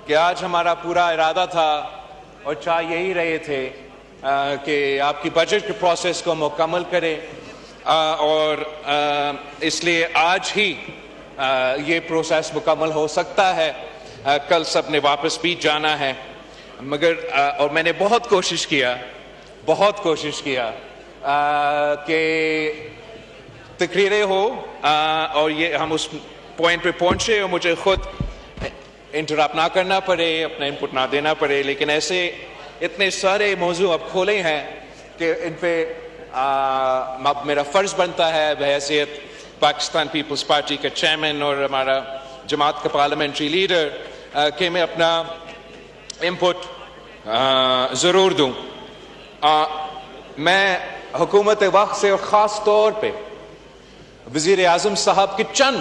کہ آج ہمارا پورا ارادہ تھا اور چاہ یہی رہے تھے کہ آپ کی بجٹ کے پروسیس کو مکمل کریں اور اس لیے آج ہی یہ پروسیس مکمل ہو سکتا ہے. کل سب نے واپس بھی جانا ہے مگر اور میں نے بہت کوشش کیا کہ تقریریں ہو اور یہ ہم اس پوائنٹ پہ پہنچے اور مجھے خود انٹرپٹ نہ کرنا پڑے, اپنا انپٹ نہ دینا پڑے, لیکن ایسے اتنے سارے موضوع اب کھولے ہیں کہ ان پہ میرا فرض بنتا ہے بحیثیت پاکستان پیپلز پارٹی کا چیئرمین اور ہمارا جماعت کا پارلیمنٹری لیڈر کہ میں اپنا انپٹ ضرور دوں. میں حکومت وقت سے اور خاص طور پہ وزیر اعظم صاحب کے چند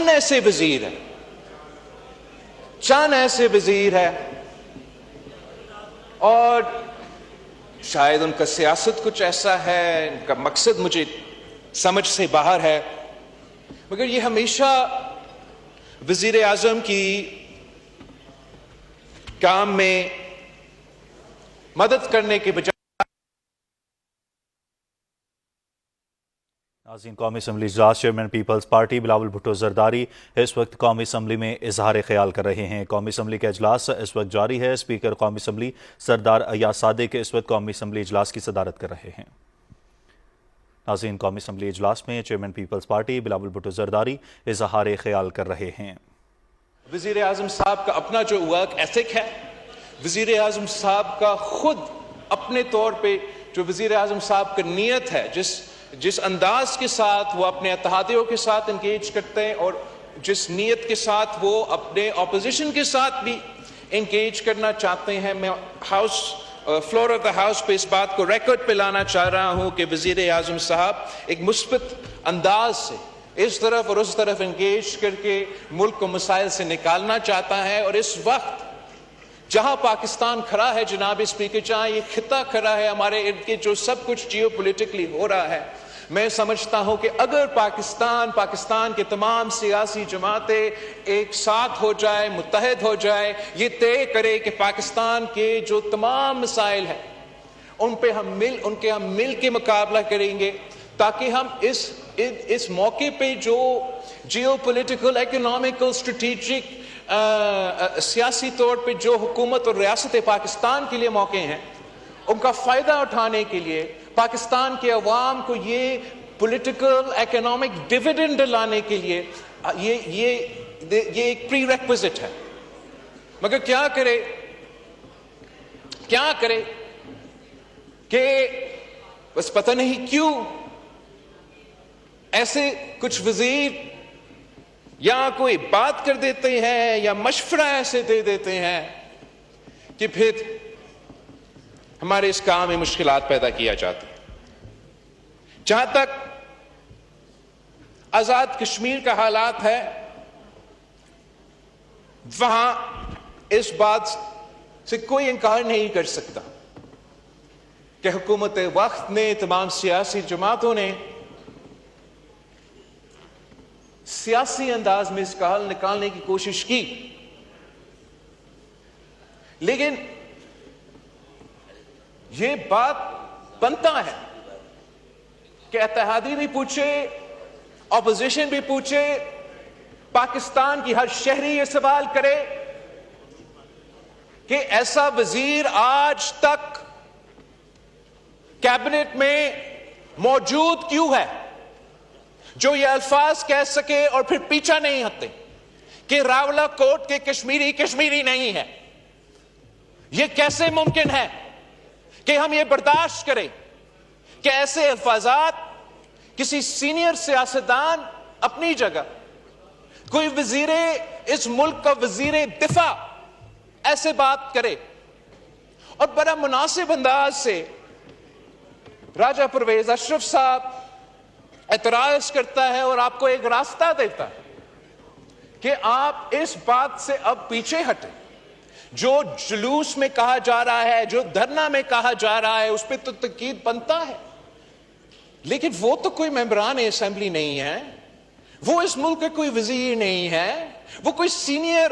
ایسے وزیر ہیں اور شاید ان کا سیاست کچھ ایسا ہے, ان کا مقصد مجھے سمجھ سے باہر ہے, مگر یہ ہمیشہ وزیر اعظم کی کام میں مدد کرنے کے بجائے. ناظرین, قومی اسمبلی اجلاس چیئرمین پیپلز پارٹی بلاول بھٹو زرداری اس وقت قومی اسمبلی میں اظہار خیال کر رہے ہیں. قومی اسمبلی کا اجلاس اس وقت جاری ہے. اسپیکر قومی اسمبلی سردار ایاز صادق اس وقت قومی اسمبلی اجلاس کی صدارت کر رہے ہیں. ناظرین, قومی اسمبلی اجلاس میں چیئرمین پیپلز پارٹی بلاول بھٹو زرداری اظہار خیال کر رہے ہیں. وزیر اعظم صاحب کا اپنا جو ورک ایتھک ہے, وزیر اعظم صاحب کا خود اپنے طور پہ جو وزیر اعظم صاحب کا نیت ہے, جس انداز کے ساتھ وہ اپنے اتحادیوں کے ساتھ انگیج کرتے ہیں اور جس نیت کے ساتھ وہ اپنے اپوزیشن کے ساتھ بھی انگیج کرنا چاہتے ہیں, میں فلور آف دا ہاؤس پہ اس بات کو ریکارڈ پہ لانا چاہ رہا ہوں کہ وزیر اعظم صاحب ایک مثبت انداز سے اس طرف اور اس طرف انگیج کر کے ملک کو مسائل سے نکالنا چاہتا ہے. اور اس وقت جہاں پاکستان کھڑا ہے جناب اسپیکر, جہاں یہ خطہ کھڑا ہے ہمارے ارد گرد جو سب کچھ جیو پولیٹیکلی ہو رہا ہے, میں سمجھتا ہوں کہ اگر پاکستان کے تمام سیاسی جماعتیں ایک ساتھ ہو جائے, متحد ہو جائے, یہ طے کرے کہ پاکستان کے جو تمام مسائل ہیں ان کے ہم مل کے مقابلہ کریں گے, تاکہ ہم اس موقع پہ جو جیو پولیٹیکل, اکنامکل, اسٹریٹجک, سیاسی طور پہ جو حکومت اور ریاست پاکستان کے لیے موقع ہیں ان کا فائدہ اٹھانے کے لیے پاکستان کے عوام کو یہ پولیٹیکل اکنامک ڈیویڈنڈ لانے کے لیے یہ ایک پری ریکویزٹ ہے. مگر کیا کرے کہ بس پتہ نہیں کیوں ایسے کچھ وزیر یا کوئی بات کر دیتے ہیں یا مشورہ ایسے دے دیتے ہیں کہ پھر ہمارے اس کام میں مشکلات پیدا کیا جاتی. جہاں تک آزاد کشمیر کا حالات ہے, وہاں اس بات سے کوئی انکار نہیں کر سکتا کہ حکومت وقت نے, تمام سیاسی جماعتوں نے سیاسی انداز میں اس کا حل نکالنے کی کوشش کی, لیکن یہ بات بنتا ہے کہ اتحادی بھی پوچھے, اپوزیشن بھی پوچھے, پاکستان کی ہر شہری یہ سوال کرے کہ ایسا وزیر آج تک کیبنٹ میں موجود کیوں ہے جو یہ الفاظ کہہ سکے اور پھر پیچھا نہیں ہٹتے کہ راولہ کوٹ کے کشمیری نہیں ہے. یہ کیسے ممکن ہے کہ ہم یہ برداشت کریں کہ ایسے الفاظات کسی سینئر سیاستدان اپنی جگہ, کوئی وزیر اس ملک کا وزیر دفاع ایسے بات کرے اور بڑا مناسب انداز سے راجہ پرویز اشرف صاحب اعتراض کرتا ہے اور آپ کو ایک راستہ دیتا ہے کہ آپ اس بات سے اب پیچھے ہٹیں. جو جلوس میں کہا جا رہا ہے, جو دھرنا میں کہا جا رہا ہے, اس پہ تو تنقید بنتا ہے, لیکن وہ تو کوئی ممبران اسمبلی نہیں ہے, وہ اس ملک کا کوئی وزیر نہیں ہے, وہ کوئی senior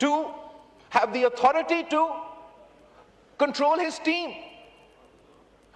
to have the authority to control his team.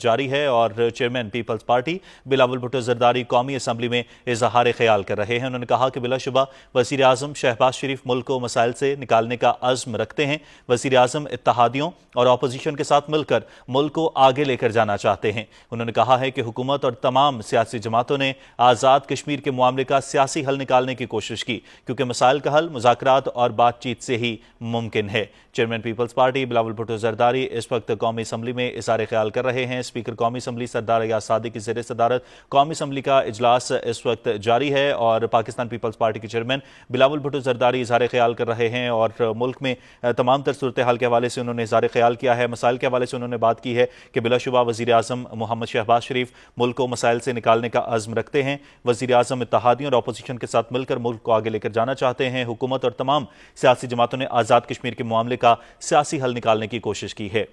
جاری ہے اور چیئرمین پیپلز پارٹی بلاول بھٹو زرداری قومی اسمبلی میں اظہار خیال کر رہے ہیں۔ انہوں نے کہا کہ بلا شبہ وزیر اعظم شہباز شریف ملک کو مسائل سے نکالنے کا عزم رکھتے ہیں۔ وزیر اعظم اتحادیوں اور اپوزیشن کے ساتھ مل کر ملک کو آگے لے کر جانا چاہتے ہیں۔ انہوں نے کہا ہے کہ حکومت اور تمام سیاسی جماعتوں نے آزاد کشمیر کے معاملے کا سیاسی حل نکالنے کی کوشش کی، کیونکہ مسائل کا حل مذاکرات اور بات چیت سے ہی ممکن ہے۔ چیئرمین پیپلز پارٹی بلاول بھٹو زرداری اس وقت قومی اسمبلی میں اظہار خیال کر رہے ہیں۔ اسپیکر قومی اسمبلی سردار ایاز صادق کی زیر صدارت قومی اسمبلی کا اجلاس اس وقت جاری ہے اور پاکستان پیپلز پارٹی کے چیئرمین بلاول بھٹو زرداری اظہار خیال کر رہے ہیں اور ملک میں تمام تر صورتحال کے حوالے سے انہوں نے اظہار خیال کیا ہے۔ مسائل کے حوالے سے انہوں نے بات کی ہے کہ بلا شبہ وزیر اعظم محمد شہباز شریف ملک کو مسائل سے نکالنے کا عزم رکھتے ہیں۔ وزیر اعظم اتحادیوں اور اپوزیشن کے ساتھ مل کر ملک کو آگے لے کر جانا چاہتے ہیں۔ حکومت اور تمام سیاسی جماعتوں نے آزاد کشمیر کے معاملے کا سیاسی حل نکالنے کی کوشش کی ہے۔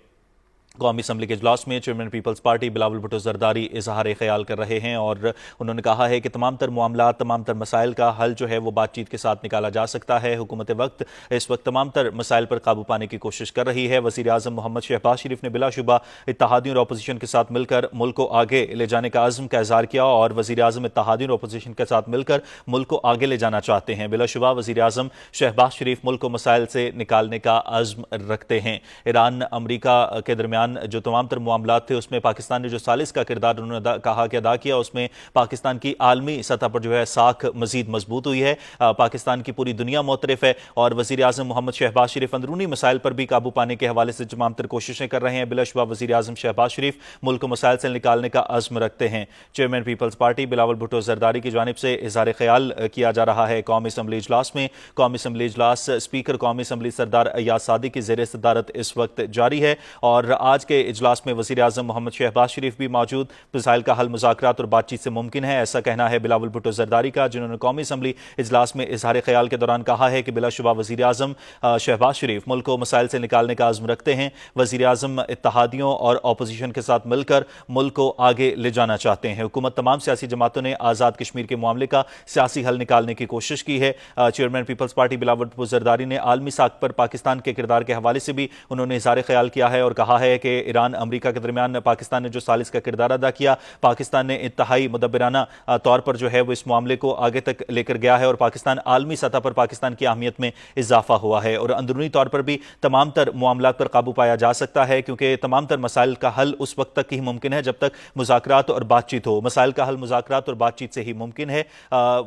قومی اسمبلی کے اجلاس میں چیئرمین پیپلز پارٹی بلاول بھٹو زرداری اظہار خیال کر رہے ہیں اور انہوں نے کہا ہے کہ تمام تر معاملات، تمام تر مسائل کا حل جو ہے وہ بات چیت کے ساتھ نکالا جا سکتا ہے۔ حکومت وقت اس وقت تمام تر مسائل پر قابو پانے کی کوشش کر رہی ہے۔ وزیر اعظم محمد شہباز شریف نے بلا شبہ اتحادیوں اور اپوزیشن کے ساتھ مل کر ملک کو آگے لے جانے کا عزم کا اظہار کیا اور وزیر اعظم اتحادیوں اور اپوزیشن کے ساتھ مل کر ملک کو آگے لے جانا چاہتے ہیں۔ بلا شبہ وزیر اعظم شہباز شریف ملک کو مسائل سے نکالنے کا عزم رکھتے ہیں۔ ایران امریکہ کے درمیان جو تمام تر معاملات تھے اس میں پاکستان نے جو ثالث کا کردار انہوں نے کہا کہ ادا کیا، اس میں پاکستان کی عالمی سطح پر جو ہے ساکھ مزید مضبوط ہوئی ہے۔ پاکستان کی پوری دنیا معترف ہے اور وزیر اعظم محمد شہباز شریف اندرونی مسائل پر بھی قابو پانے کے حوالے سے تمام تر کوششیں کر رہے ہیں۔ بلا شبہ وزیر اعظم شہباز شریف ملک کو مسائل سے نکالنے کا عزم رکھتے ہیں۔ چیئرمین پیپلز پارٹی بلاول بھٹو زرداری کی جانب سے اظہار خیال کیا جا رہا ہے قومی اسمبلی اجلاس میں۔ قومی اسمبلی اجلاس اسپیکر قومی اسمبلی سردار ایاز صادق کی زیر صدارت اس وقت جاری ہے اور آج کے اجلاس میں وزیر اعظم محمد شہباز شریف بھی موجود۔ مسائل کا حل مذاکرات اور بات چیت سے ممکن ہے، ایسا کہنا ہے بلاول بھٹو زرداری کا، جنہوں نے قومی اسمبلی اجلاس میں اظہار خیال کے دوران کہا ہے کہ بلا شبہ وزیر اعظم شہباز شریف ملک کو مسائل سے نکالنے کا عزم رکھتے ہیں۔ وزیر اعظم اتحادیوں اور اپوزیشن کے ساتھ مل کر ملک کو آگے لے جانا چاہتے ہیں۔ حکومت تمام سیاسی جماعتوں نے آزاد کشمیر کے معاملے کا سیاسی حل نکالنے کی کوشش کی ہے۔ چیئرمین پیپلز پارٹی بلاول بھٹو زرداری نے عالمی ساکھ پر پاکستان کے کردار کے حوالے سے بھی انہوں نے اظہار خیال کیا ہے اور کہا ہے کہ ایران امریکہ کے درمیان پاکستان نے جو ثالث کا کردار ادا کیا، پاکستان نے انتہائی مدبرانہ طور پر جو ہے وہ اس معاملے کو آگے تک لے کر گیا ہے اور پاکستان عالمی سطح پر پاکستان کی اہمیت میں اضافہ ہوا ہے اور اندرونی طور پر بھی تمام تر معاملات پر قابو پایا جا سکتا ہے، کیونکہ تمام تر مسائل کا حل اس وقت تک ہی ممکن ہے جب تک مذاکرات اور بات چیت ہو۔ مسائل کا حل مذاکرات اور بات چیت سے ہی ممکن ہے۔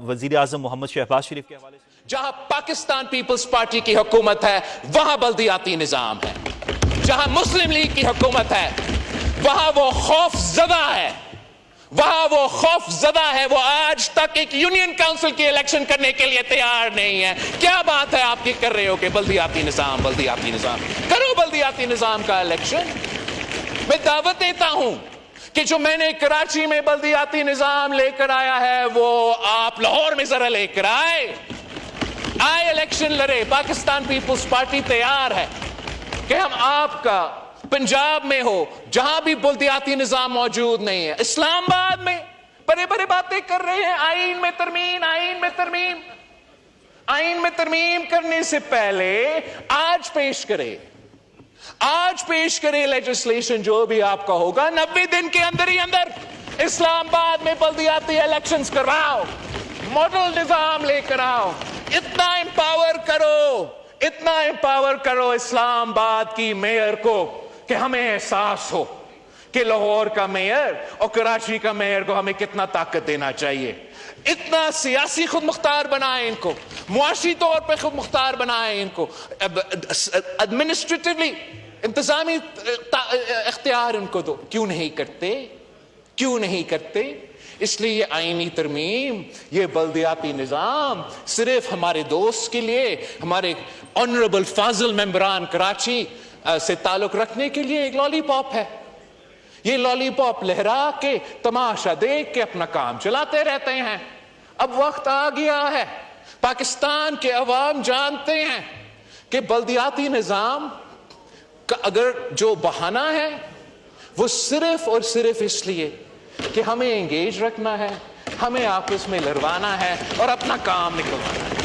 وزیر اعظم محمد شہباز شریف کے حوالے سے جہاں پاکستان پیپلز پارٹی کی حکومت ہے وہاں بلدیاتی نظام ہے، جہاں مسلم لیگ کی حکومت ہے وہاں وہ خوف زدہ ہے، وہاں وہ خوف زدہ ہے، وہ آج تک ایک یونین کاؤنسل کی الیکشن کرنے کے لیے تیار نہیں ہے۔ کیا بات ہے آپ کی کر رہے ہو کہ بلدیاتی نظام کرو، بلدیاتی نظام کا الیکشن۔ میں دعوت دیتا ہوں کہ جو میں نے کراچی میں بلدیاتی نظام لے کر آیا ہے وہ آپ لاہور میں ذرا لے کر آئے الیکشن لڑے۔ پاکستان پیپلز پارٹی تیار ہے کہ ہم آپ کا پنجاب میں ہو جہاں بھی بلدیاتی نظام موجود نہیں ہے، اسلام آباد میں بڑے بڑے باتیں کر رہے ہیں، آئین میں ترمیم کرنے سے پہلے آج پیش کرے لیجسلیشن جو بھی آپ کا ہوگا، 90 دن کے اندر ہی اندر اسلام آباد میں بلدیاتی الیکشنز کرواؤ، ماڈل نظام لے کر آؤ، اتنا امپاور کرو اسلام آباد کی میئر کو کہ ہمیں احساس ہو کہ لاہور کا میئر اور کراچی کا میئر کو ہمیں کتنا طاقت دینا چاہیے۔ اتنا سیاسی خود مختار بنائیں ان کو، معاشی طور پہ خود مختار بنائیں ان کو، ایڈمنسٹریٹولی انتظامی اختیار ان کو دو۔ کیوں نہیں کرتے؟ اس لیے یہ آئینی ترمیم، یہ بلدیاتی نظام صرف ہمارے دوست کے لیے، ہمارے آنریبل فاضل ممبران کراچی سے تعلق رکھنے کے لیے ایک لالی پاپ ہے۔ یہ لالی پاپ لہرا کے تماشا دیکھ کے اپنا کام چلاتے رہتے ہیں۔ اب وقت آ گیا ہے، پاکستان کے عوام جانتے ہیں کہ بلدیاتی نظام کا اگر جو بہانہ ہے وہ صرف اور صرف اس لیے کہ ہمیں انگیج رکھنا ہے، ہمیں آپس میں لڑوانا ہے اور اپنا کام نکلوانا ہے۔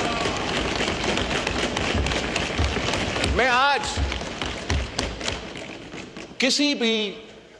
میں آج کسی بھی